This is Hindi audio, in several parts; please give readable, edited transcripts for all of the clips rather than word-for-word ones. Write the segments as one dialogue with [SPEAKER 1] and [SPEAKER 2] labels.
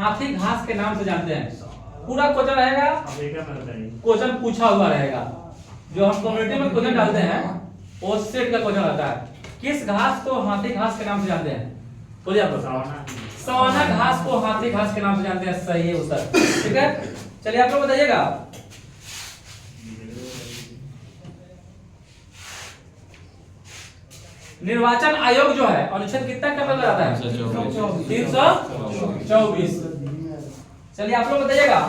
[SPEAKER 1] हाथी घास के नाम से जानते हैं? पूरा क्वेश्चन रहेगा, क्वेश्चन पूछा हुआ रहेगा। जो हम कम्युनिटी में क्वेश्चन डालते हैं वो सेट का क्वेश्चन आता है। किस घास को हाथी घास के नाम से जानते हैं? बोलिए आप लोग। सवाना घास को हाथी घास के नाम से जानते हैं। सही है उत्तर। ठीक है, चलिए आप लोग बताइएगा। निर्वाचन आयोग जो है अनुच्छेद कितना के अंतर्गत आता है? 324। चलिए आप लोग बताइएगा।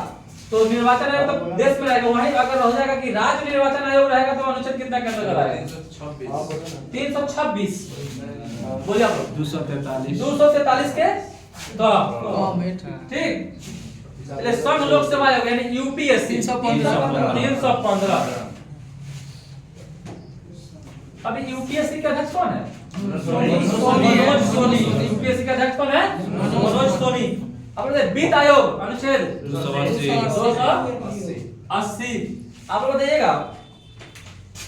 [SPEAKER 1] तो निर्वाचन आयोग तो देश में रहेगा, वहीं अगर हो जाएगा कि राज्य निर्वाचन आयोग रहेगा तो अनुच्छेद कितना के अंतर्गत आएगा? 326। बोलिए आप लोग। 243 के ठीक। चलिए संघ लोक सेवा आयोग यानी यूपीएससी 315। अभी यूपीएससी के अध्यक्ष कौन है? मनोज सोनी। यूपीएससी के अध्यक्ष कौन है? मनोज सोनी। अब वित्त आयोग अनुच्छेद 280। आप लोग बताइएगा।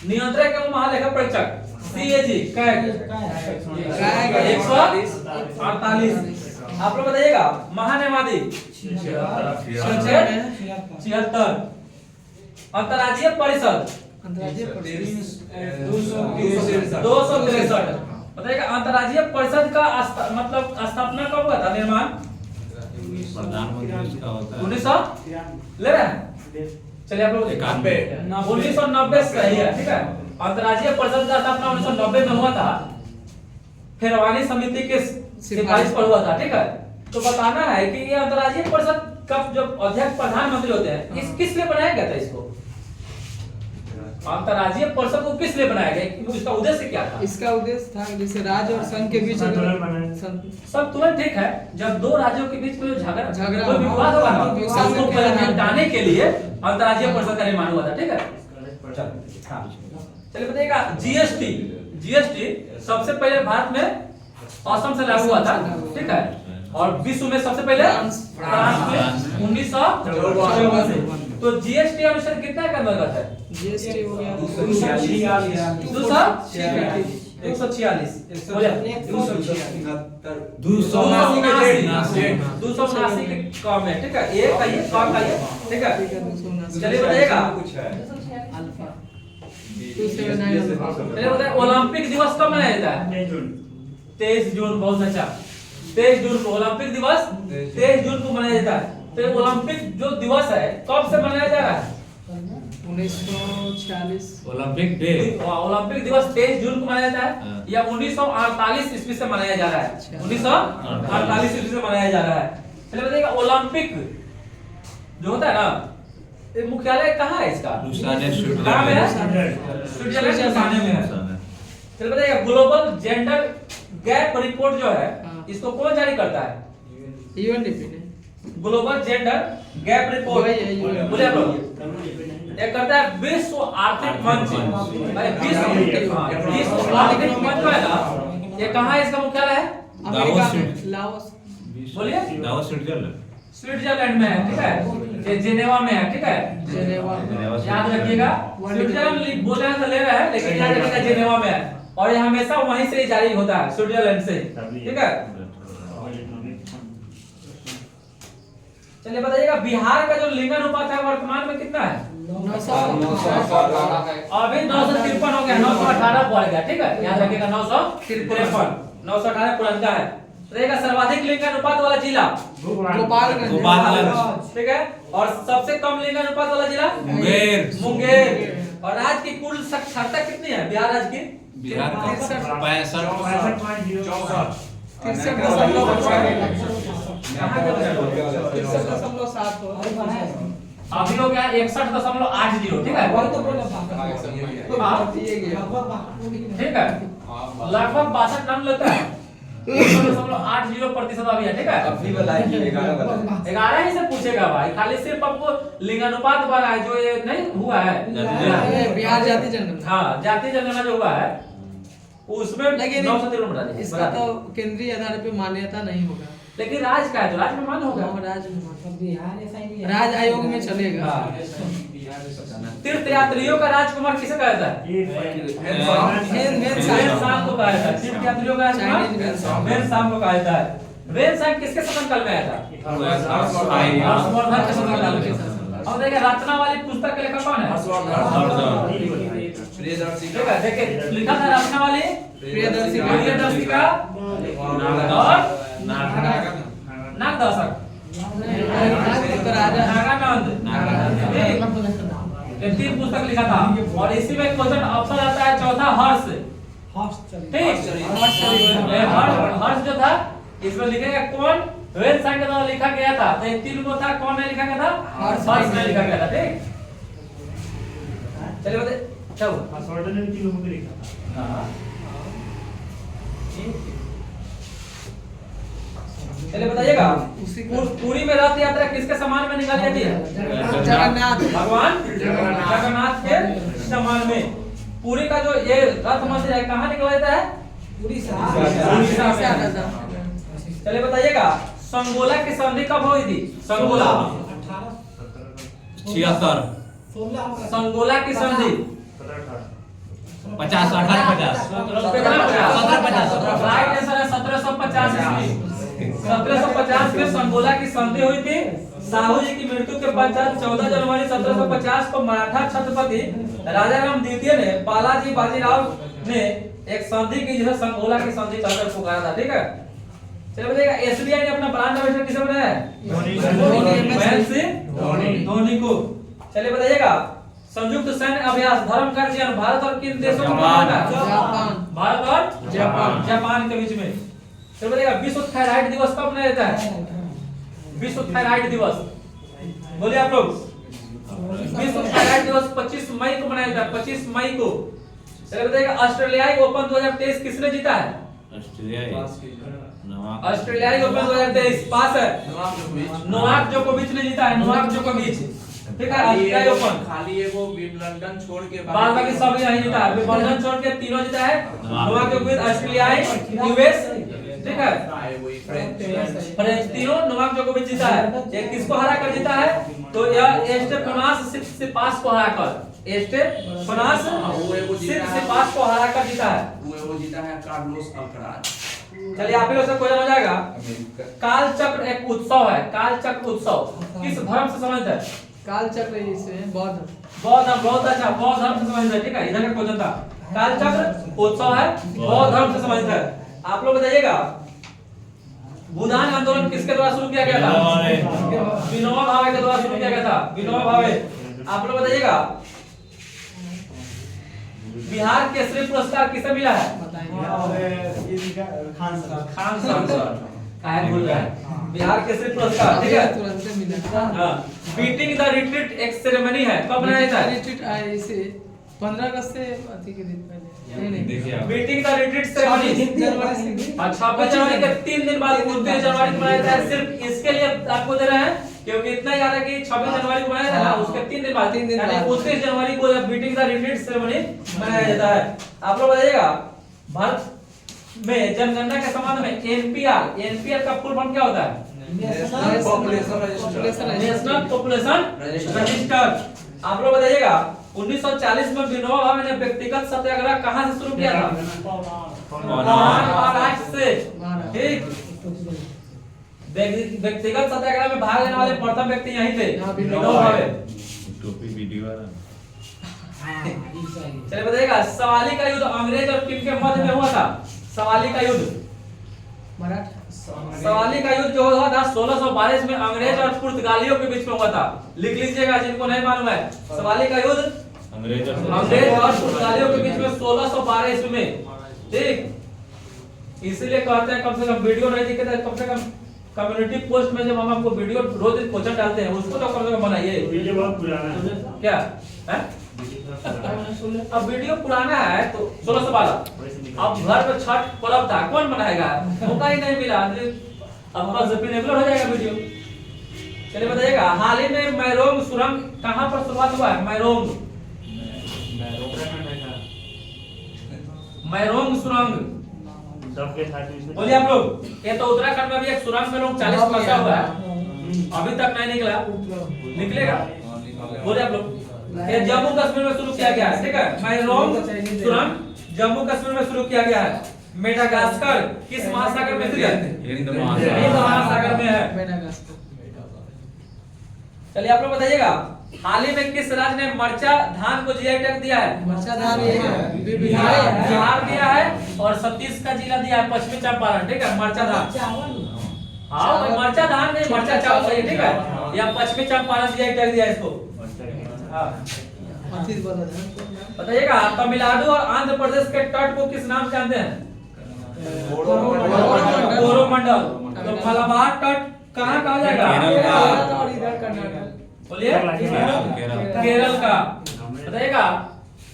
[SPEAKER 1] नियंत्रक एवं महालेखा परीक्षक सीएजी कैग 148। आप लोग बताइएगा। महान्यायवादी 76। अंतर्राज्यीय परिषद 263। बताइएगा अंतर्राज्यीय परिषद का मतलब स्थापना कब हुआ था? निर्माण 1900 ले रहे हैं। चलिए आप लोग 1990 सही है। ठीक है, अंतर्राज्यीय परिषद का स्थापना 1990 में हुआ था। फिरवानी समिति के सिफारिश पर हुआ था। ठीक है, तो बताना है कि ये अंतर्राज्यीय परिषद का जो अध्यक्ष प्रधानमंत्री होते हैं किस लिए बनाया गया था? इसको अंतर्राज्यीय परिषद को किस लिए बनाया गया? इसका उद्देश्य क्या था?
[SPEAKER 2] इसका उद्देश्य था जैसे राज्य और संघ के बीच
[SPEAKER 1] सब तुरंत ठीक है। जब दो राज्यों के बीच में झगड़ा कोई विवाद होगा ना उसको मिटाने के लिए अंतर्राज्यीय परिषद का निर्माण हुआ था। ठीक है, चलिए बताइएगा। जीएसटी सबसे पहले भारत में असम से लागू हुआ था। ठीक है, और विश्व में सबसे पहले फ्रांस में 1954। तो जीएसटी अनुच्छेद कितना के अंतर्गत है?
[SPEAKER 2] जीएसटी हो गया
[SPEAKER 1] 246। 279 के कम है। ठीक है, एक का ये कम का ये। ठीक है, चलिए बताइएगा। चलिए बताइए ओलंपिक दिवस कब मनाया जाता है? 23 जून। बहुत अच्छा, 23 जून को ओलंपिक दिवस 23 जून को मनाया जाता है। तो ओलंपिक जो दिवस है कब से मनाया जा रहा है?
[SPEAKER 2] 1946।
[SPEAKER 1] ओलंपिक दिवस 23 जून को मनाया जाता है या 1948 ईस्वी से मनाया जा रहा है? 1948 ईस्वी से मनाया जा रहा है। चलिए बताइएगा ओलंपिक जो होता है ना, ये मुख्यालय कहाँ है इसका? स्विट्जरलैंड में है। चलिए बताइएगा ग्लोबल जेंडर गैप रिपोर्ट जो है इसको कौन जारी करता है?
[SPEAKER 2] यूएनडीपी ने।
[SPEAKER 1] ग्लोबल जेंडर गैप रिपोर्ट बोले आप लोग। ये करता है विश्व आर्थिक मंच। विश्व आर्थिक मंच है ना, ये कहाँ है? इसका मुख्यालय है
[SPEAKER 2] लाओस।
[SPEAKER 1] बोलिए। स्विट्जरलैंड में है। ठीक है, ये जेनेवा में है। ठीक है, जेनेवा याद रखिएगा। स्विट्जरलैंड बोले तो ले रहा है लेकिन याद रखिएगा जेनेवा में है और ये हमेशा वहीं से ही जारी होता है, स्विट्जरलैंड से। ठीक है, चलिए बताइएगा बिहार का जो लिंगानुपात है वर्तमान में कितना है? 900। अभी 953 हो गया, 918 बढ़ गया। ठीक है, याद रखिएगा 953। 918 पुरनका है। रहेगा सर्वाधिक लिंगानुपात वाला जिला
[SPEAKER 2] गोपालगंज।
[SPEAKER 1] ठीक है, और सबसे कम लिंगानुपात वाला जिला मुंगेर। और राज्य की कुल साक्षरता कितनी है बिहार राज्य की?
[SPEAKER 3] 63.64।
[SPEAKER 2] 63.7
[SPEAKER 1] अभी हो गया 61.80। ठीक है, ठीक है, लगभग 62 नाम लेता है। 61.80% अभी है। ठीक है, 11 ही से पूछेगा भाई, खाली सिर्फ आपको लिंगानुपात वाला है जो ये नहीं हुआ है
[SPEAKER 2] बिहार जाति जनगणना।
[SPEAKER 1] हाँ, जाति जनगणना जो हुआ है उसमें 953 बता दीजिए।
[SPEAKER 2] इसका तो केंद्रीय आधार पे मान्यता नहीं होगा,
[SPEAKER 1] लेकिन राज्य का है तो राज्य में मान होगा।
[SPEAKER 2] राज्य आयोग में चलेगा।
[SPEAKER 1] तीर्थ यात्रियों का राजकुमार किसे कहा जाता है? मेन शाम को कहा जाता है। तीर्थ यात्रियों का राजकुमार मेन शाम को कहा जाता है। वेन सांग किसके शासनकाल में आया था? हर्षवर्धन के शासनकाल में। अब देखिए रचना वाली पुस्तक के लेखक कौन है? ठीक है, देखिए लिखा था रचना वाली प्रियदर्शिका और नागदर्शक नागानंद। ये 3 पुस्तक लिखा था और इसी में क्वेश्चन ऑप्शन आता है चौथा हर्ष। ठीक, हर्ष जो था इसमें लिखेगा कौन? वेद सांग के द्वारा लिखा गया था। तो ये 3 को था, कौन में लिखा गया था? हर्ष में लिखा गया था। ठीक, चलिए बताइए क्या हुआ?
[SPEAKER 3] हर्षवर्धन ने 3 लोगों को लिखा था।
[SPEAKER 1] हाँ, चलिए बताइएगा पूरी में रथ यात्रा किसके समान में निकाली जाती है?
[SPEAKER 2] जगन्नाथ
[SPEAKER 1] भगवान जगन्नाथ के समान में। पूरी का जो ये रथ मंदिर है कहाँ निकला जाता है? उड़ीसा में। चलिए बताइएगा संगोला की संधि कब हुई थी? संगोला
[SPEAKER 4] 76
[SPEAKER 1] संगोला की संधि
[SPEAKER 4] 50 18 50
[SPEAKER 1] राइट आंसर है 1750 ईस्वी। 1750 में संगोला की संधि हुई थी। साहू जी की मृत्यु के पश्चात 14 जनवरी 1750 को मराठा छत्रपति राजाराम द्वितीय ने बालाजी बाजीराव ने एक संधि की जिसे संगोला की संधि कहकर पुकारा था। ठीक है, चलिए बताइएगा एसबीआई ने अपना ब्रांड एम्बेसडर किसे बनाया है? महेंद्र सिंह धोनी को। चलिए बताइएगा संयुक्त सैन्य अभ्यास धर्म का चयन भारत और किन देशों के बीच में? भारत और जापान के बीच में। चलिए बताइएगा विश्व थायराइड दिवस कब मनाया जाता है? विश्व थायराइड दिवस बोलिए आप लोग। विश्व थायराइड दिवस 25 मई को मनाया जाता है, 25 मई को। चलिए बताइएगा ऑस्ट्रेलियाई ओपन 2023 किसने जीता है? ऑस्ट्रेलियाई ओपन 2023 पास है, नोवाक जोकोविच ने जीता है। नोवाक जोकोविच, ठीक है, ऑस्ट्रेलियाई ओपन।
[SPEAKER 5] खाली वो विंबलडन छोड़ के
[SPEAKER 1] बाद बाकी सब यही जीता है। विंबलडन छोड़ के तीनों जीता है। नोवाक जोकोविच, ऑस्ट्रेलियाई, यूएस, ठीक है, फ्रेंच, तीनों नोवाक जोकोविच जीता है। ये किसको हरा कर जीता है? तो यह स्टेफानोस सिपास को हरा कर, स्टेफानोस सिपास को हरा कर जीता है।
[SPEAKER 5] वो जीता है कार्लोस अल्कराज।
[SPEAKER 1] चलिए आप ही लोग से क्वेश्चन हो जाएगा। काल चक्र एक उत्सव है। काल चक्र उत्सव किस धर्म से संबंधित है?
[SPEAKER 2] काल चक्र इसमें बौद्ध
[SPEAKER 1] बहुत अच्छा, बौद्ध धर्म से संबंधित है। ठीक है, इधर का क्वेश्चन था। काल चक्र उत्सव है, बौद्ध धर्म से संबंधित है। आप लोग बताइएगा भूदान आंदोलन किसके द्वारा शुरू किया गया था? विनोबा भावे के द्वारा शुरू किया गया था। विनोबा भावे। आप लोग बताइएगा बिहार केसरी पुरस्कार किसे मिला है?
[SPEAKER 3] खान
[SPEAKER 1] खान साहब काहे बोल रहा है? बिहार केसरी पुरस्कार, ठीक है,
[SPEAKER 2] तुरंत मिला।
[SPEAKER 1] हां। बीटिंग द रिट्रीट एक सेरेमनी है, कब मनाया जाता है?
[SPEAKER 2] रिट्रीट इसे 15 अगस्त से अति के दिन पहले। नहीं
[SPEAKER 4] देखिए
[SPEAKER 1] बीटिंग द रिट्रीट सेरेमनी
[SPEAKER 2] 26 जनवरी से
[SPEAKER 1] 26 जनवरी के 3 दिन बाद 29 जनवरी को मनाया जाता है। सिर्फ इसके लिए आपको दे रहे हैं क्योंकि इतना याद है कि 26 जनवरी को मनाया था ना, उसके 3 दिन बाद यानी 29 जनवरी को बीटिंग द रिट्रीट सेरेमनी मनाया जाता है। आप लोग बताइएगा भारत में जनगणना के संबंध में एनपीआर का फुल फॉर्म क्या होता है?
[SPEAKER 5] National
[SPEAKER 1] national population register. आप लोग बताइएगा 1940 में विनोबा भावे ने व्यक्तिगत सत्याग्रह कहां से शुरू किया था? महाराष्ट्र से। ठीक, व्यक्तिगत सत्याग्रह में भाग लेने वाले प्रथम व्यक्ति यही थे, विनोबा भावे।
[SPEAKER 4] टोपी वीडियो वाला।
[SPEAKER 1] चलिए बताइएगा सवाली का युद्ध अंग्रेज और किन के मध्य में हुआ था? सवाली का युद्ध, सवाली का युद्ध जो हुआ था 1622 में अंग्रेज और पुर्तगालियों के बीच में हुआ था। लिख लीजिएगा जिनको नहीं मालूम है। सवाली का युद्ध अंग्रेज और पुर्तगालियों के बीच में 1612 ईस्वी में। ठीक, इसलिए कहते हैं कम से कम वीडियो नहीं दिखे तो कम से कम कम्युनिटी पोस्ट में जब हम आपको वीडियो रोज क्वेश्चन डालते हैं उसको तो कम से कम बनाइए।
[SPEAKER 3] वीडियो बहुत पुराना है।
[SPEAKER 1] क्या है? अब वीडियो पुराना है तो 1612। अब घर पे छठ पर्व था, कौन बनाएगा? मौका ही नहीं मिला। अब बस अवेलेबल हो जाएगा वीडियो। चलिए बताइएगा हाल ही में मैरोंग सुरंग कहां पर शुरुआत हुआ है? मैरोंग सुरंग बोलिए आप लोग। ये तो उत्तराखंड में भी एक सुरंग में लोग 40 फंसा हुआ है, अभी तक नहीं निकला, निकलेगा। बोलिए आप लोग। ये जम्मू कश्मीर में शुरू किया गया है। ठीक है, मैरोंग सुरंग जम्मू कश्मीर में शुरू किया गया है। मेडागास्कर किस महासागर में स्थित है?
[SPEAKER 4] हिंद
[SPEAKER 1] हिंद
[SPEAKER 4] महासागर।
[SPEAKER 1] महासागर में है।
[SPEAKER 2] मेडागास्कर।
[SPEAKER 1] चलिए आप लोग बताइएगा, हाल ही में किस राज्य ने मरचा धान को जीआई टैग दिया है?
[SPEAKER 2] मरचा धान ये है
[SPEAKER 1] बिहार दिया है और 36 का जिला दिया है पश्चिमी चंपारण, ठीक है। मरचा धान, हाँ भाई मरचा धान नहीं, मरचा चावल सही, ठीक है। या पश्चिमी चंपारण जीआई टैग दिया है इसको। हाँ
[SPEAKER 2] अतीत वाला धान।
[SPEAKER 1] बताइएगा, तमिलनाडु और आंध्र प्रदेश के तट को किस नाम से जानते हैं? कोरोमंडल। तो मलाबार तट कहाँ कहा जाएगा?
[SPEAKER 4] केरल का।
[SPEAKER 2] और इधर कर्नाटक।
[SPEAKER 1] बोलिए
[SPEAKER 4] केरल।
[SPEAKER 1] केरल का। बताइएगा,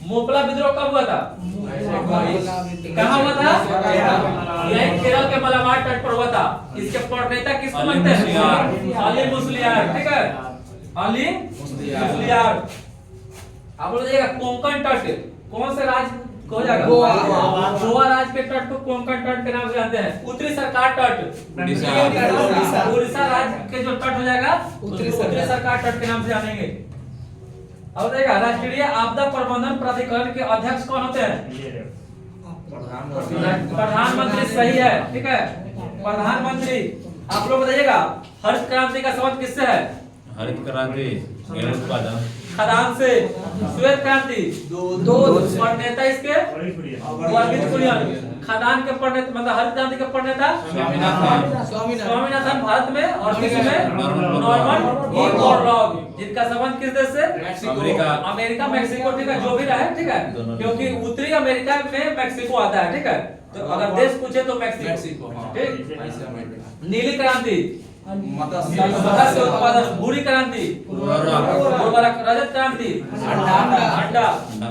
[SPEAKER 1] मोपला विद्रोह कब हुआ था? कहाँ हुआ था? यही केरल के मलाबार तट पर हुआ था। इसके प्रणेता किसको मानते हैं? अली मुस्लियार, ठीक है। अली मुस्लियार। आप बोलिएगा, कोंकण तट कौन से राज्य को हो जाएगा?
[SPEAKER 2] गोवा।
[SPEAKER 1] गोवा राज्य के तट को कोंकण तट के नाम से जानते हैं। उत्तरी सरकार तट
[SPEAKER 4] उड़ीसा।
[SPEAKER 1] उड़ीसा राज्य के जो तट हो जाएगा
[SPEAKER 2] उत्तरी
[SPEAKER 1] उत्तरी सरकार तट के नाम से जानेंगे। अब बताइएगा, राष्ट्रीय आपदा प्रबंधन प्राधिकरण के अध्यक्ष कौन होते हैं? प्रधानमंत्री सही है, ठीक है। प्रधानमंत्री। आप लोग बताइएगा, हरित क्रांति का संबंध किससे है?
[SPEAKER 4] हरित क्रांति गेहूं उत्पादन।
[SPEAKER 1] खदान से। श्वेत क्रांति
[SPEAKER 2] दूध।
[SPEAKER 1] प्रणेता इसके वर्गीज कुरियन। खदान के प्रणेता मतलब हरित क्रांति के प्रणेता स्वामीनाथन भारत में, और किसी में नॉर्मन ई बोरलॉग, जिनका संबंध किस देश से?
[SPEAKER 4] अमेरिका।
[SPEAKER 1] अमेरिका मैक्सिको, ठीक है। जो भी रहे, ठीक है, क्योंकि उत्तरी अमेरिका में मैक्सिको आता है, ठीक है। तो अगर देश पूछे तो मैक्सिको, ठीक। नीली क्रांति मत्स्य उत्पादन। भूरी क्रांति उर्वरक। रजत क्रांति अंडा।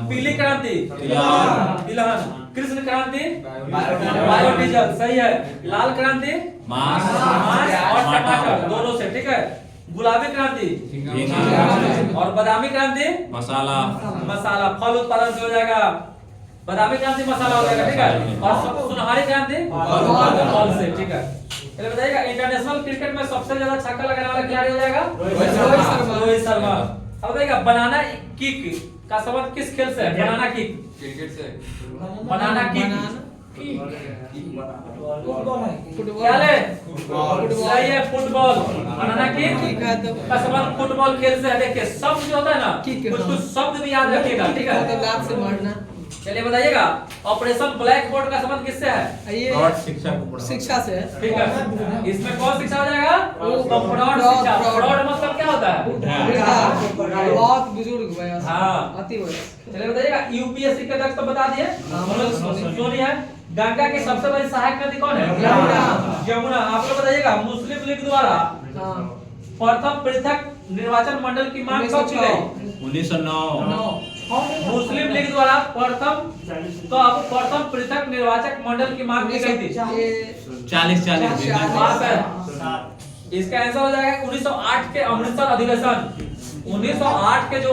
[SPEAKER 1] पीली क्रांति तिलहन। कृष्ण क्रांति बायोडीजल, सही है। लाल क्रांति
[SPEAKER 4] मांस
[SPEAKER 1] और टमाटर दोनों से, ठीक है। गुलाबी क्रांति और बादामी क्रांति
[SPEAKER 4] मसाला।
[SPEAKER 1] मसाला फल उत्पादन से हो जाएगा। बादामी क्रांति मसाला हो जाएगा, ठीक है। और सुनहरी क्रांति फल से, ठीक है। चलिए बताइएगा, इंटरनेशनल क्रिकेट में सबसे ज्यादा छक्का लगाने वाला खिलाड़ी हो जाएगा रोहित शर्मा। अब बताइएगा, बनाना किक का संबंध किस खेल से है? बनाना किक
[SPEAKER 5] क्रिकेट से।
[SPEAKER 1] बनाना किक
[SPEAKER 2] फुटबॉल।
[SPEAKER 1] क्या ले? सही है, फुटबॉल। बनाना किक का संबंध फुटबॉल खेल से है। देखिए शब्द जो होता है ना, कुछ कुछ शब्द भी याद रखिएगा, ठीक है।
[SPEAKER 2] लात से मारना।
[SPEAKER 1] चलिए बताइएगा, ऑपरेशन ब्लैक बोर्ड का संबंध किससे है?
[SPEAKER 2] ये
[SPEAKER 4] शिक्षा
[SPEAKER 2] शिक्षा से है।
[SPEAKER 1] ठीक है। इसमें कौन शिक्षा हो जाएगा? फ्रॉड शिक्षा। फ्रॉड मतलब क्या होता है?
[SPEAKER 2] बहुत बुजुर्ग वयस्क।
[SPEAKER 1] हाँ।
[SPEAKER 2] अति वयस्क।
[SPEAKER 1] चलिए बताइएगा, यूपीएससी के अध्यक्ष तो बता दिए, सोनी है। गंगा की सबसे बड़ी सहायक नदी कौन है? यमुना। आप लोग बताइएगा, मुस्लिम लीग द्वारा प्रथम पृथक निर्वाचन मंडल की मांग कब की गई?
[SPEAKER 4] 1909।
[SPEAKER 1] मुस्लिम लीग द्वारा प्रथम पृथक निर्वाचक मंडल की मांग की गई थी?
[SPEAKER 4] 40
[SPEAKER 1] बात है। इसका आंसर हो जाएगा 1908 के अमृतसर अधिवेशन। 1908 के जो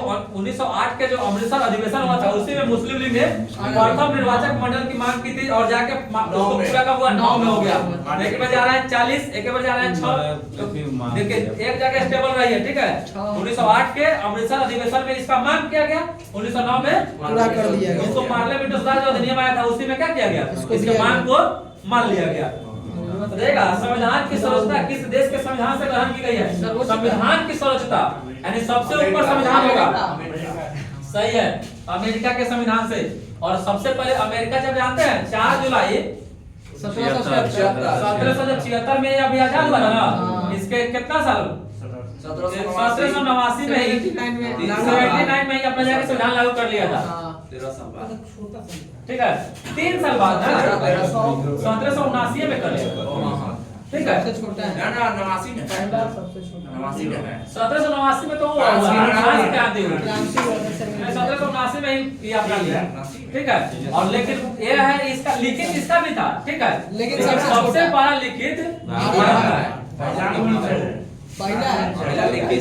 [SPEAKER 1] अमृतसर अधिवेशन हुआ था, उसी में मुस्लिम लीग ने प्रथम निर्वाचक मंडल की मांग की थी, और जाके उसको पूरा कब हुआ? 9 में हो गया। एक बार जा रहा है 40, एक बार जा रहा है 6। देखिए एक जगह स्टेबल रही है, ठीक है। 1908 के अमृतसर अधिवेशन में इसका मांग किया गया, 1909 में
[SPEAKER 2] पूरा कर दिया गया।
[SPEAKER 1] इसको पार्लियामेंट सुधार जो अधिनियम आया था, उसी में क्या किया गया? इसके मांग को मान लिया गया। देखा, संविधान की संरचना किस देश के संविधान से ग्रहण की गई है? संविधान की संरचना यानी सबसे ऊपर संविधान होगा, सही है, अमेरिका के संविधान से। और सबसे पहले अमेरिका जब जानते हैं 4 जुलाई 1776 में अभी आजाद हुआ था ना, इसके कितना साल? 1789 में ही 79 में ही अपना जाके संविधान लागू कर लिया था।
[SPEAKER 5] 13 साल बाद,
[SPEAKER 1] ठीक है, 3 साल बाद ना 1779 में कर लिया, ठीक है।
[SPEAKER 2] सबसे छोटा है
[SPEAKER 5] ना 89 में,
[SPEAKER 2] सबसे छोटा
[SPEAKER 5] 89 में है।
[SPEAKER 1] 1789 में तो वो फ्रांस के आते हुए
[SPEAKER 2] क्रांति हुआ था सर।
[SPEAKER 1] 1779 में ही अपना लिया, ठीक है। और लेकिन ये है इसका लिखित इसका भी था, ठीक है,
[SPEAKER 2] लेकिन
[SPEAKER 1] सबसे बड़ा लिखित
[SPEAKER 2] पहला है
[SPEAKER 5] पहला लिखित है।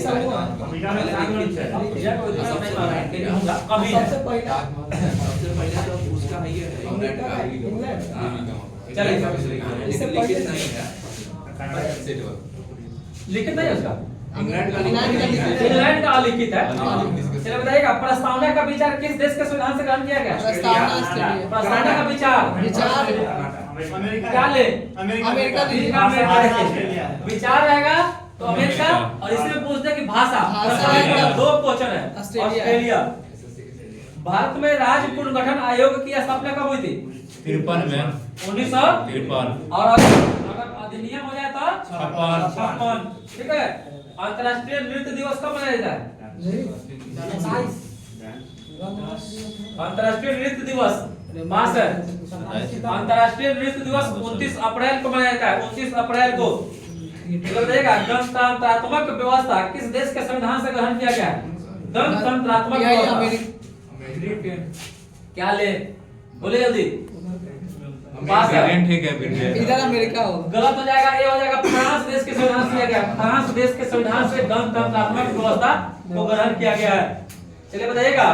[SPEAKER 1] कभी है।
[SPEAKER 2] सबसे पहला
[SPEAKER 5] सबसे पहले तो उसका है, ये इंग्लैंड का।
[SPEAKER 1] चलिए
[SPEAKER 5] इससे लिखित नहीं है,
[SPEAKER 1] लिखित नहीं है उसका,
[SPEAKER 5] इंग्लैंड का
[SPEAKER 1] इंग्लैंड का अलिखित है। चलिए बताइएगा, प्रस्तावना का विचार किस देश के संविधान से ग्रहण किया गया?
[SPEAKER 2] प्रस्तावना
[SPEAKER 1] प्रस्तावना का विचार
[SPEAKER 3] अमेरिका
[SPEAKER 1] क्या ले?
[SPEAKER 2] अमेरिका
[SPEAKER 1] अमेरिका में विचार रहेगा तो अमेरिका, और इसमें पूछते हैं कि भाषा
[SPEAKER 2] भाषा
[SPEAKER 1] दो क्वेश्चन है। ऑस्ट्रेलिया। भारत में राज्य पुनर्गठन आयोग की स्थापना कब हुई थी?
[SPEAKER 4] 53 में
[SPEAKER 1] 1953।
[SPEAKER 4] 53
[SPEAKER 1] और अगर अधिनियम हो जाए तो
[SPEAKER 4] 56
[SPEAKER 1] ठीक है। अंतर्राष्ट्रीय नृत्य दिवस कब मनाया जाता है? अंतर्राष्ट्रीय नृत्य दिवस मास है। अंतर्राष्ट्रीय नृत्य दिवस 29 अप्रैल को मनाया जाता है। 29 अप्रैल को। गणतंत्रात्मक व्यवस्था किस देश के संविधान से ग्रहण किया गया है? गणतंत्रात्मक व्यवस्था क्या ले? बोले जल्दी। पास है।
[SPEAKER 4] ठीक है ब्रिटेन।
[SPEAKER 2] इधर अमेरिका हो
[SPEAKER 1] गलत हो जाएगा, ये हो जाएगा फ्रांस देश के संविधान से लिया गया। फ्रांस देश के संविधान से गणतंत्रात्मक व्यवस्था को ग्रहण किया गया है। चलिए बताइएगा।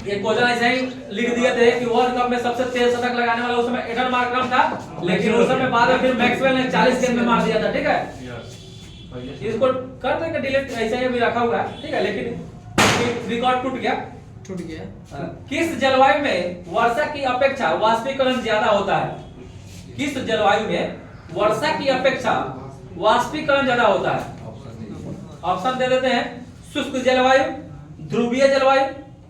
[SPEAKER 1] ये क्वेश्चन ऐसे ही लिख दिए थे कि वर्ल्ड कप में सबसे तेज शतक लगाने वाला उस समय एडन मार्करम था, लेकिन उस समय बाद में फिर मैक्सवेल ने 40 गेंद में मार दिया था। ठीक है, इसको कर देंगे डिलीट, ऐसे ही अभी रखा हुआ है। ठीक है, लेकिन रिकॉर्ड टूट गया। किस जलवायु में वर्षा की अपेक्षा वाष्पीकरण ज्यादा होता है? किस जलवायु में वर्षा की अपेक्षा वाष्पीकरण ज्यादा होता है? ऑप्शन दे देते हैं। शुष्क जलवायु, ध्रुवीय जलवायु,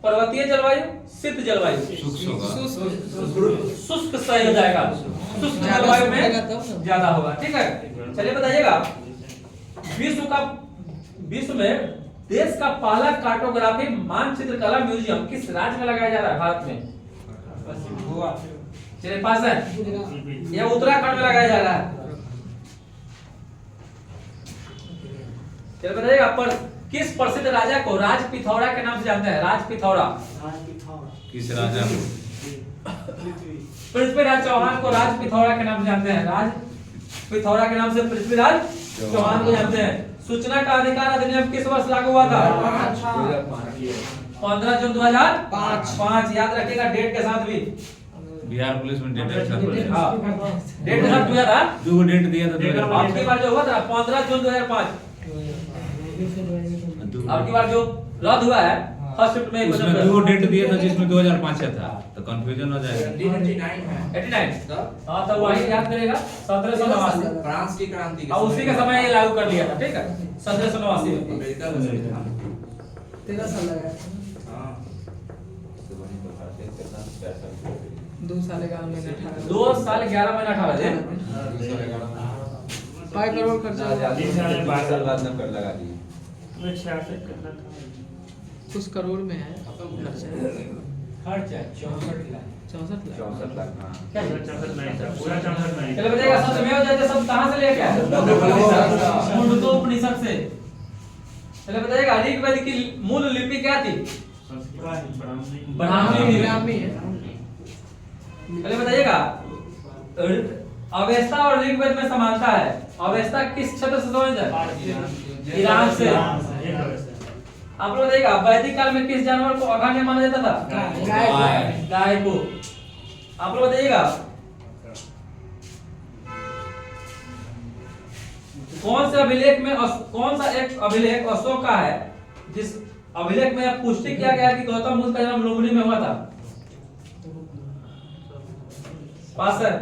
[SPEAKER 1] पर्वतीय जलवायु, शीत जलवायु। शुष्क सही हो जाएगा। शुष्क जलवायु में ज्यादा होगा। ठीक है, चलिए बताइएगा। विश्व में देश का पहला कार्टोग्राफी मानचित्र कला म्यूजियम किस राज्य में लगाया जा रहा है? भारत में गोवा। चलिए पास है। यह उत्तराखंड में लगाया जा रहा है। चलिए बताइएगा। पर किस प्रसिद्ध राजा को राज पिथौरा के नाम से जानते हैं? राज पिथौरा।
[SPEAKER 4] किस राजा को?
[SPEAKER 1] पृथ्वीराज चौहान को राज पिथौरा के नाम से जानते हैं। राज पिथौरा के नाम से पृथ्वीराज चौहान को जानते हैं। सूचना का अधिकार अधिनियम किस वर्ष लागू हुआ था? 15 जून 2005। याद रखिएगा डेट के साथ भी।
[SPEAKER 4] बिहार पुलिस में डेट
[SPEAKER 1] डेट के साथ दिया था।
[SPEAKER 4] जो डेट दिया था 2005।
[SPEAKER 1] अब की बार जो हुआ था 15 जून 2005। अब की बार जो रद्द हुआ है फर्स्ट शिफ्ट में
[SPEAKER 4] उसमें दो डेट दिया था जिसमें 2005 था, तो कंफ्यूजन हो जाएगा।
[SPEAKER 5] 89
[SPEAKER 1] हां, तो वही याद करेगा 1789।
[SPEAKER 5] फ्रांस की क्रांति के
[SPEAKER 1] और उसी के समय ये लागू कर दिया था। ठीक है, 1789 में।
[SPEAKER 5] अमेरिका में
[SPEAKER 2] 13 साल लगा।
[SPEAKER 5] हां
[SPEAKER 2] 2 साल 11 महीने 18
[SPEAKER 1] 2 साल 11 महीना 18 दिन।
[SPEAKER 2] 5 करोड़ खर्चा हुआ।
[SPEAKER 3] 20
[SPEAKER 6] साल बाद नंबर लगा दिए।
[SPEAKER 3] 66 करना था।
[SPEAKER 2] कुछ करोड़ में है खर्चा।
[SPEAKER 1] खर्च है 64 लाख।
[SPEAKER 6] 64 लाख। हाँ।
[SPEAKER 1] क्या है?
[SPEAKER 3] 64 नहीं था, पूरा 64 नहीं था।
[SPEAKER 1] चलो बताइएगा। सत्यमेव जयते सब कहां से लेके आए? मुंडकोपनिषद से। चलो बताइएगा। ऋग्वेद की मूल लिपि क्या थी? ब्राह्मी
[SPEAKER 2] है।
[SPEAKER 1] चलिए बताइएगा। अवेस्ता और ऋग्वेद में समानता है। अवेस्ता किस क्षेत्र से संबंधित है? ईरान से। आप लोग बताइएगा। वैदिक काल में किस जानवर को अघान्य माना जाता था? गाय को। आप लोग बताइएगा। कौन सा एक अभिलेख अशोक का है जिस अभिलेख में पुष्टि किया गया कि गौतम बुद्ध का जन्म लुम्बिनी में हुआ था? पास है।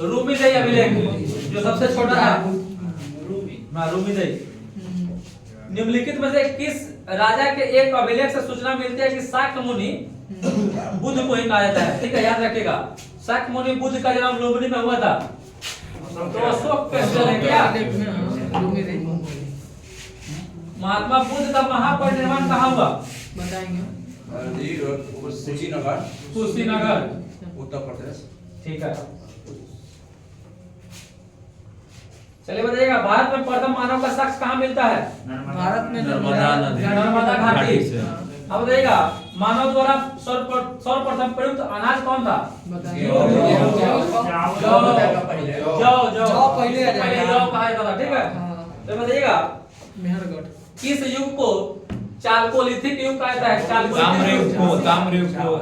[SPEAKER 1] रूमीदई अभिलेख जो सबसे छोटा है। हाँ, रूमीदई। निम्नलिखित में से किस राजा के एक अभिलेख से सूचना मिलती है कि शाक्य मुनि बुद्ध को ही कहा जाता है? ठीक है, याद रखिएगा। शाक्य मुनि बुद्ध का जन्म लुम्बिनी में हुआ था। तो अशोक पे चले क्या? महात्मा बुद्ध का महापरिनिर्वाण कहाँ हुआ?
[SPEAKER 2] बताएंगे।
[SPEAKER 1] कुशीनगर,
[SPEAKER 5] उत्तर प्रदेश।
[SPEAKER 1] ठीक है। चलिए बताइएगा। भारत में प्रथम मानव का साक्ष्य कहाँ मिलता है?
[SPEAKER 2] भारत में
[SPEAKER 4] नर्मदा नदी।
[SPEAKER 1] नर्मदा घाटी
[SPEAKER 4] से।
[SPEAKER 1] अब बताइएगा। मानव द्वारा सर्वप्रथम प्रयुक्त अनाज कौन था?
[SPEAKER 2] बताएंगे।
[SPEAKER 1] जौ
[SPEAKER 2] पहले आ जाएगा।
[SPEAKER 1] जौ कहा जाता था। ठीक है, तो बताइएगा।
[SPEAKER 2] मेहरगढ़।
[SPEAKER 1] किस युग को चालकोलिथिक युग कहा जाता है?
[SPEAKER 4] ताम्र युग को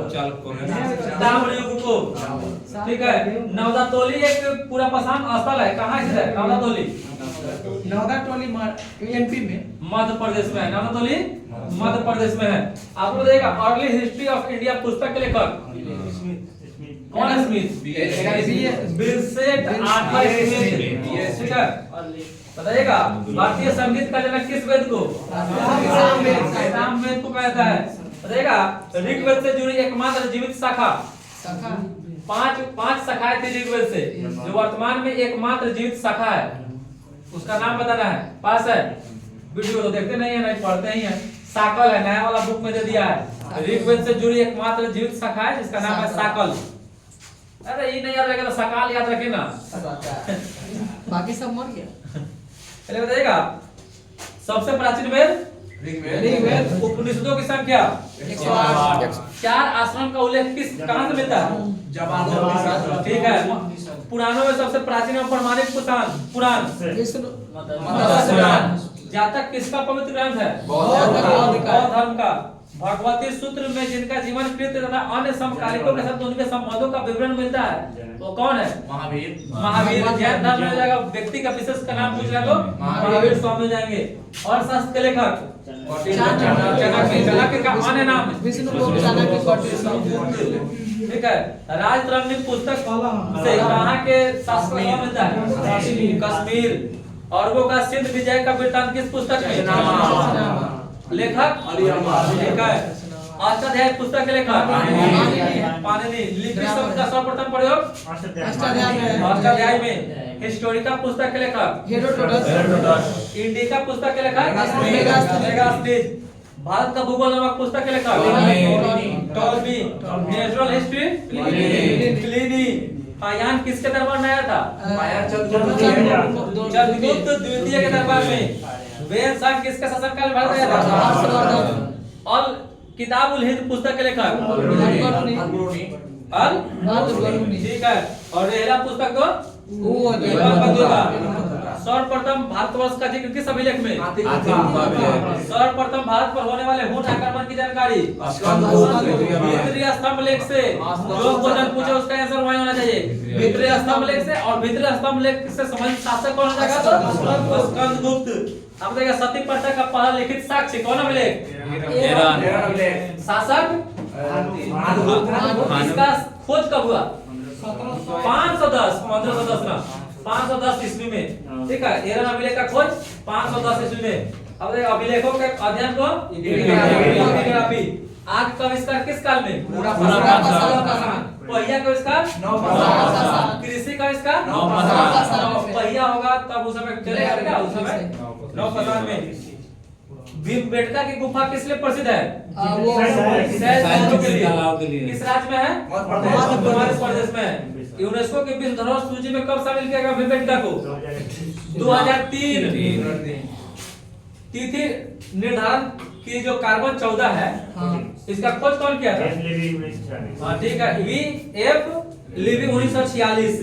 [SPEAKER 4] चालको
[SPEAKER 1] ताम्र युग को। ठीक है। नवदातोली एक पूरा पसान स्थल है। कहाँ स्थित है नवदातोली?
[SPEAKER 2] नवदातोली एमपी में,
[SPEAKER 1] मध्य प्रदेश में है। नवदातोली मध्य प्रदेश में है। आप लोग देखिएगा। अर्ली हिस्ट्री ऑफ इंडिया पुस्तक के लेखक कौन है स्मिथ? विंसेंट आर्थर स्मिथ, ठीक है। बताइएगा भारतीय संगीत का जनक किस वेद को? सामवेद को कहता है। बताइएगा ऋग्वेद से जुड़ी एकमात्र जीवित शाखा, पांच शाखाएं थी ऋग्वेद से, जो वर्तमान में एकमात्र जीवित शाखा है, उसका नाम बताना है। पास है? वीडियो तो देखते नहीं है, नहीं पढ़ते ही है। साकल है, नया वाला बुक में दे दिया है। ऋग्वेद से जुड़ी एकमात्र जीवित शाखा है जिसका नाम है साकल। अरे ये नहीं याद रखेगा तो सकाल याद रखे ना।
[SPEAKER 2] बाकी सब मर गया।
[SPEAKER 1] चलिए बताइएगा सबसे प्राचीन वेद
[SPEAKER 2] ऋग्वेद।
[SPEAKER 1] उपनिषदों की संख्या
[SPEAKER 2] 108।
[SPEAKER 1] चार आश्रम का उल्लेख किस कहां से मिलता है? ठीक है। पुराणों में सबसे प्राचीन और प्रमाणिक पुराण पुराण। जातक किसका पवित्र ग्रंथ है? बौद्ध धर्म का। भगवती सूत्र में जिनका जीवन कृत्य तथा अन्य समकालिकों के साथ उनके संबंधों का विवरण मिलता है वो कौन है? महावीर। जैन धर्म में जाएगा व्यक्ति का विशेष का नाम पूछ रहे लोग, महावीर स्वामी हो जाएंगे। और शास्त्र के लेखक चाणक्य का अन्य नाम
[SPEAKER 2] विष्णुगुप्त चाणक्य।
[SPEAKER 1] ठीक है। राजतरंगी पुस्तक से कहां के शास्त्र में मिलता है? कश्मीर। और वो का सिंध विजय का वृत्तांत किस पुस्तक में? लेखक ठीक है। अष्टाध्यायी पुस्तक के लेखक पाणिनि। लिपि शब्द का सर्वप्रथम प्रयोग अष्टाध्यायी में। हिस्टोरिका पुस्तक के लेखक
[SPEAKER 2] हेरोडोटस।
[SPEAKER 1] इंडिका पुस्तक के लेखक मेगास्थनीज। भारत का भूगोल नामक पुस्तक के लेखक टॉलमी। Natural history Pliny. यान किसके दरबार में आया था? चंद्रगुप्त द्वितीय के दरबार में। वेद संघ किसके शासनकाल में भारत आया था? और किताब उल हिंद पुस्तक के लेखक ठीक है। और रेहला पुस्तक को सर्वप्रथम भारतवर्ष का जिक्र किस अभिलेख में? सर्वप्रथम भारत पर होने वाले हुन आक्रमण की जानकारी भीतरी स्तंभ लेख से। जो क्वेश्चन पूछे उसका आंसर वही होना चाहिए, भीतरी स्तंभ लेख से। और भीतरी स्तंभ लेख से संबंधित शासक कौन हो जाएगा? तो स्कंदगुप्त। अब देखिए सती प्रथा का पहला लिखित साक्ष्य कौन अभिलेख? शासक इसका खोज कब हुआ? 510 1510 ना 510 ईस्वी में। ठीक है। एरन अभिलेख का खोज 510 ईस्वी में। अब देखिए अभिलेखों के अध्ययन को एपिग्राफी। आग का आविष्कार किस काल में? पहिया का आविष्कार कृषि का आविष्कार पहिया होगा तब उस समय चलेगा क्या? उस समय 9 में। भीमबेटका की गुफा किस लिए प्रसिद्ध है? सैलसों के लिए। किस राज्य में है? मध्य प्रदेश में है। यूनेस्को की विश्व धरोहर सूची में कब शामिल किया गया भीमबेटका को? 2003। तिथि निर्धारण की जो कार्बन 14 है इसका खोज कौन किया था? हाँ ठीक है। वी.एफ. लिविंग 1946।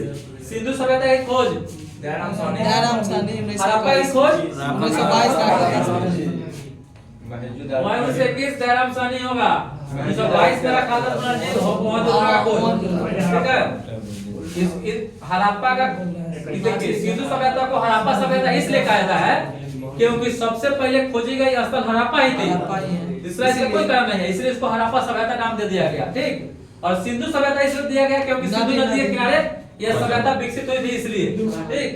[SPEAKER 1] सिंधु सभ्यता की खोज
[SPEAKER 2] दयाराम साहनी।
[SPEAKER 1] हड़प्पा की खोज
[SPEAKER 2] 1922
[SPEAKER 1] 1921 दयाराम साहनी होगा। 1922 मेरा खालसा पुनर्जीवित का खोज। ठीक है। हड़प्पा का देखिए सिंधु सभ्यता को हड़प्पा सभ्यता इसलिए कहा जाता है क्योंकि सबसे पहले खोजी गई स्थल हड़प्पा ही थी। इसलिए कोई कारण नहीं है, इसलिए इसको हड़प्पा सभ्यता नाम दे दिया गया। ठीक। और सिंधु सभ्यता इसलिए दिया गया क्योंकि सिंधु नदी के किनारे यह सभ्यता विकसित हुई थी इसलिए। ठीक।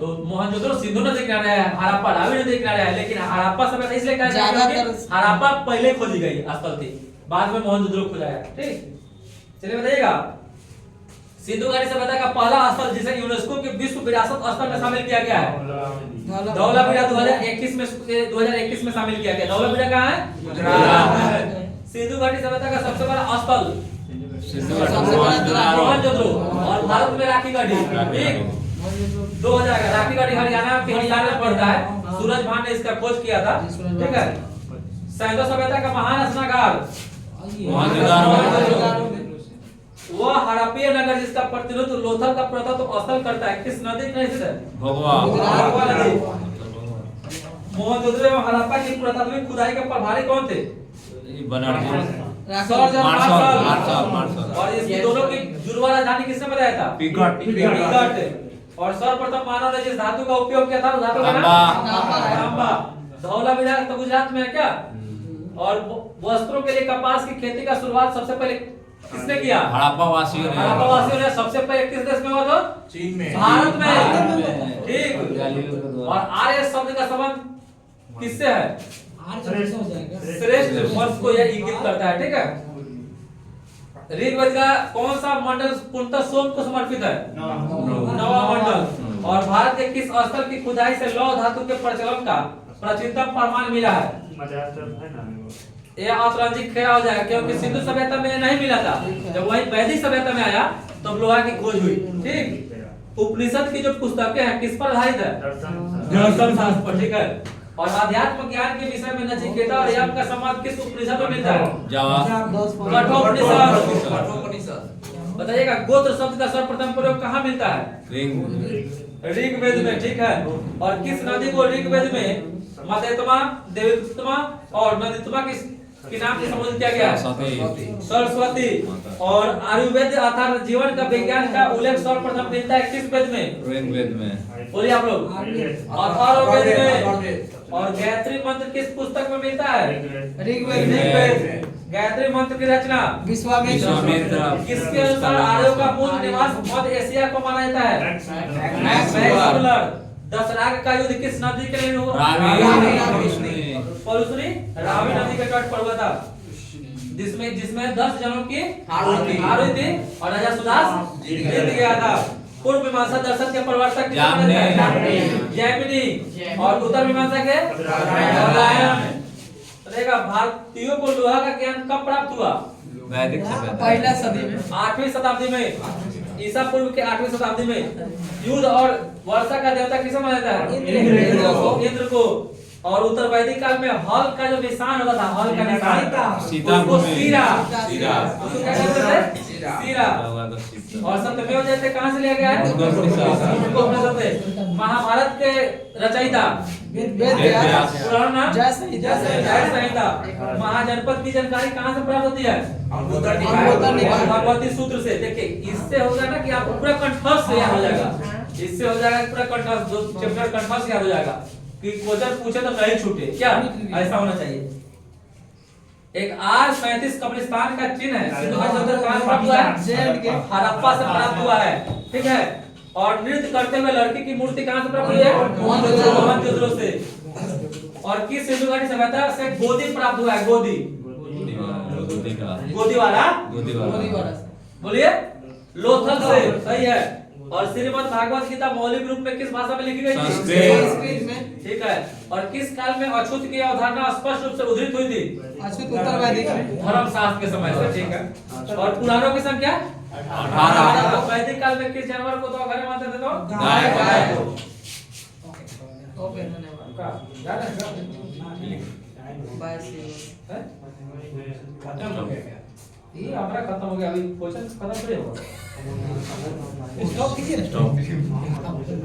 [SPEAKER 1] तो मोहनजोदड़ो सिंधु नदी के किनारे है, हड़प्पा रावी नदी के किनारे है, लेकिन हड़प्पा सभ्यता इसलिए कहा जाता है क्योंकि हड़प्पा पहले खोजी गई स्थल थी, बाद में मोहनजोदड़ो खोजा गया। ठीक। चलिए बताइएगा सिंधु घाटी सभ्यता का पहला स्थल जिसे यूनेस्को के विश्व विरासत स्थल में शामिल किया गया है धौलावीरा 2021 में शामिल किया गया। धौलावीरा कहाँ है? गुजरात। सिंधु घाटी सभ्यता का सबसे बड़ा स्थल मोहनजोदड़ो। और भारत में राखी गढ़ी। ठीक। 2000 का राखी गढ़ी हरियाणा में पड़ता है। सूरज भान ने इसका खोज किया था। ठीक है। सैंधव सभ्यता का महान स्नानघाट वह हड़प्पा नगर जिसका प्रतिनिधित्व लोथल का प्रताप स्थल करता है किस नदी के स्थित है? भगवा नदी। मोहनजोदड़ो में हड़प्पा की पुरातात्विक खुदाई के प्रभारी कौन थे? और इसकी दोनों की जुड़वा राजधानी किसने बताया था? पिकट। और सर्वप्रथम मानव ने जिस धातु का उपयोग किया था उस धातु का नाम तांबा। धौलावीरा तो गुजरात में है क्या? और वस्त्रों के लिए कपास की खेती का शुरुआत सबसे पहले किसने किया?
[SPEAKER 4] हड़प्पा वासियों ने।
[SPEAKER 1] हड़प्पा वासियों ने। सबसे पहले किस देश में हुआ था?
[SPEAKER 5] चीन में।
[SPEAKER 1] भारत
[SPEAKER 2] भारत
[SPEAKER 1] में।
[SPEAKER 2] में।
[SPEAKER 1] ठीक। और आर्य शब्द का संबंध किससे है?
[SPEAKER 2] श्रेष्ठ हो जाएगा।
[SPEAKER 1] श्रेष्ठ वंश को यह इंगित करता है। ठीक है। ऋग्वेद का कौन सा मंडल पूर्णतः सोम को समर्पित है? नवा मंडल। और भारत के किस स्थल की खुदाई से लौह धातु के प्रचलन का प्राचीनतम प्रमाण मिला है?
[SPEAKER 3] मद्रास है ना वो।
[SPEAKER 1] ये आंतरराज्यिक खेला हो जाएगा, क्योंकि सिंधु सभ्यता में नहीं मिला था। जब वही वैदिक सभ्यता में आया तब लोहा की खोज हुई। ठीक। उपनिषद की जो पुस्तकें हैं किस पर आधारित है? दर्शन शास्त्र पर। ठीक है। और अध्यात्म ज्ञान के विषय में नचिकेता और यज्ञ का संवाद किस उपनिषद में मिलता है? कठोपनिषद।
[SPEAKER 5] कठोपनिषद।
[SPEAKER 1] बताइएगा गोत्र शब्द का सर्वप्रथम प्रयोग कहाँ मिलता है? ऋग्वेद में। ठीक है। और किस नदी को ऋग्वेद में मध्यतमा, देवोत्तमा और नदीतमा के नाम से संबोधित किया गया? सरस्वती। और आयुर्वेद अर्थात जीवन का विज्ञान का उल्लेख सर्वप्रथम मिलता है किस वेद में?
[SPEAKER 4] ऋग्वेद में।
[SPEAKER 1] बोलिए आप लोग। अथर्ववेद में। और गायत्री मंत्र किस पुस्तक में मिलता है?
[SPEAKER 2] ऋग्वेद में।
[SPEAKER 1] ऋग्वेद। गायत्री मंत्र की रचना
[SPEAKER 2] विश्वामित्र।
[SPEAKER 1] किसके अनुसार आर्यों का मूल निवास मध्य एशिया को माना जाता है? मैक्सवेलर। दशराग का युद्ध किस नदी के लिए हुआ? परुसरी रावी नदी के तट पर हुआ था, जिसमें 10 जनों की हार हुई थी और राजा सुदास जीत गया था। पूर्व मीमांसा दर्शन के प्रवर्तक जैमिनी। और उत्तर मीमांसा के नारायण। देखा भारतीयों को लोहा का ज्ञान कब प्राप्त हुआ?
[SPEAKER 4] वैदिक सभ्यता।
[SPEAKER 2] पहला सदी में।
[SPEAKER 1] 8वीं शताब्दी में। ईसा पूर्व के 8वीं शताब्दी में। युद्ध और वर्षा का देवता किसे माना जाता है? इंद्र को। और उत्तर वैदिक काल में हल का जो निशान होता था, हल का निशान उसको सीरा। उसको क्या कहते थे? सीरा। और सत्यमेव जयते कहाँ से लिया गया है? उपनिषद से। महाभारत के रचयिता पुराना नाम जय संहिता। महाजनपद की जानकारी कहाँ से प्राप्त होती है? भगवती सूत्र से। देखिए इससे होगा ना कि आपको पूरा कंठस्थ याद हो जाएगा। इससे हो जाएगा पूरा कंठस्थ, जो चैप्टर कंठस्थ याद हो जाएगा कि क्वेश्चन पूछे तो नहीं छूटे। क्या ऐसा होना चाहिए? एक R37 कब्रिस्तान का चिन्ह है। सिंधु घाटी सभ्यता कहाँ से प्राप्त हुआ है? हड़प्पा से प्राप्त हुआ है। ठीक है। और नृत्य करते हुए लड़की की मूर्ति कहाँ से प्राप्त हुई है? मोहनजोदड़ो से। और किस सिंधु घाटी सभ्यता से गोदी प्राप्त हुआ है? गोदी वाला। बोलिए। लोथल से। सही है। और श्रीमद् भागवत गीता मौलिक रूप में किस भाषा में लिखी गई थी?
[SPEAKER 2] संस्कृत में।
[SPEAKER 1] ठीक है। और किस काल में अछूत की अवधारणा स्पष्ट रूप से उद्धृत हुई थी?
[SPEAKER 2] अछूत उत्तर वैदिक में।
[SPEAKER 1] धर्मशास्त्र के समय से। ठीक है। और पुराणों की संख्या
[SPEAKER 4] 18।
[SPEAKER 1] वैदिक काल में किस जानवर को तो घर मानते थे? तो
[SPEAKER 2] गाय
[SPEAKER 1] को।
[SPEAKER 2] ओके धन्यवाद।
[SPEAKER 1] खत्म हो गया क्या? ये हमारा खत्म हो गया। अभी क्वेश्चन खत्म नहीं होगा।
[SPEAKER 2] स्टॉप कीजिए।